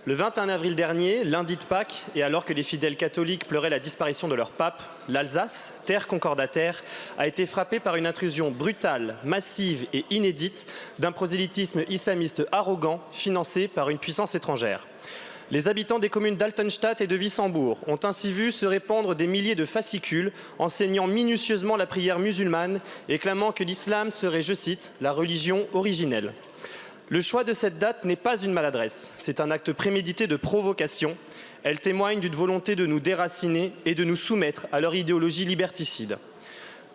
Le 21 avril dernier, lundi de Pâques, et alors que les fidèles catholiques pleuraient la disparition de leur pape, l'Alsace, terre concordataire, a été frappée par une intrusion brutale, massive et inédite d'un prosélytisme islamiste arrogant financé par une puissance étrangère. Les habitants des communes d'Altenstadt et de Wissembourg ont ainsi vu se répandre des milliers de fascicules enseignant minutieusement la prière musulmane et clamant que l'islam serait, je cite, « la religion originelle ». Le choix de cette date n'est pas une maladresse, c'est un acte prémédité de provocation. Elle témoigne d'une volonté de nous déraciner et de nous soumettre à leur idéologie liberticide.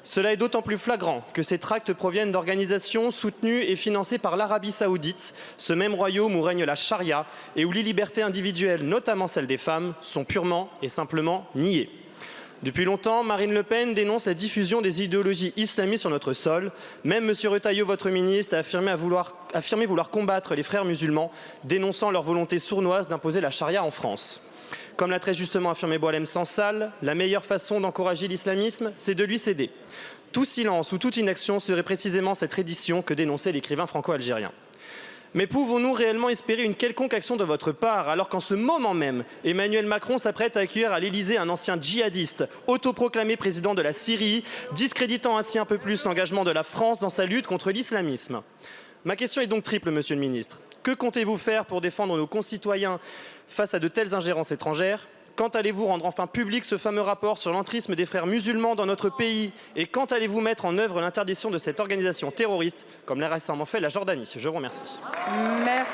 Cela est d'autant plus flagrant que ces tracts proviennent d'organisations soutenues et financées par l'Arabie saoudite, ce même royaume où règne la charia et où les libertés individuelles, notamment celles des femmes, sont purement et simplement niées. Depuis longtemps, Marine Le Pen dénonce la diffusion des idéologies islamistes sur notre sol. Même M. Retailleau, votre ministre, a affirmé vouloir combattre les frères musulmans, dénonçant leur volonté sournoise d'imposer la charia en France. Comme l'a très justement affirmé Boualem Sansal, la meilleure façon d'encourager l'islamisme, c'est de lui céder. Tout silence ou toute inaction serait précisément cette reddition que dénonçait l'écrivain franco-algérien. Mais pouvons-nous réellement espérer une quelconque action de votre part alors qu'en ce moment même, Emmanuel Macron s'apprête à accueillir à l'Élysée un ancien djihadiste, autoproclamé président de la Syrie, discréditant ainsi un peu plus l'engagement de la France dans sa lutte contre l'islamisme? Ma question est donc triple, monsieur le ministre. Que comptez-vous faire pour défendre nos concitoyens face à de telles ingérences étrangères? Quand allez-vous rendre enfin public ce fameux rapport sur l'entrisme des frères musulmans dans notre pays? Et quand allez-vous mettre en œuvre l'interdiction de cette organisation terroriste, comme l'a récemment fait la Jordanie? Je vous remercie. Merci.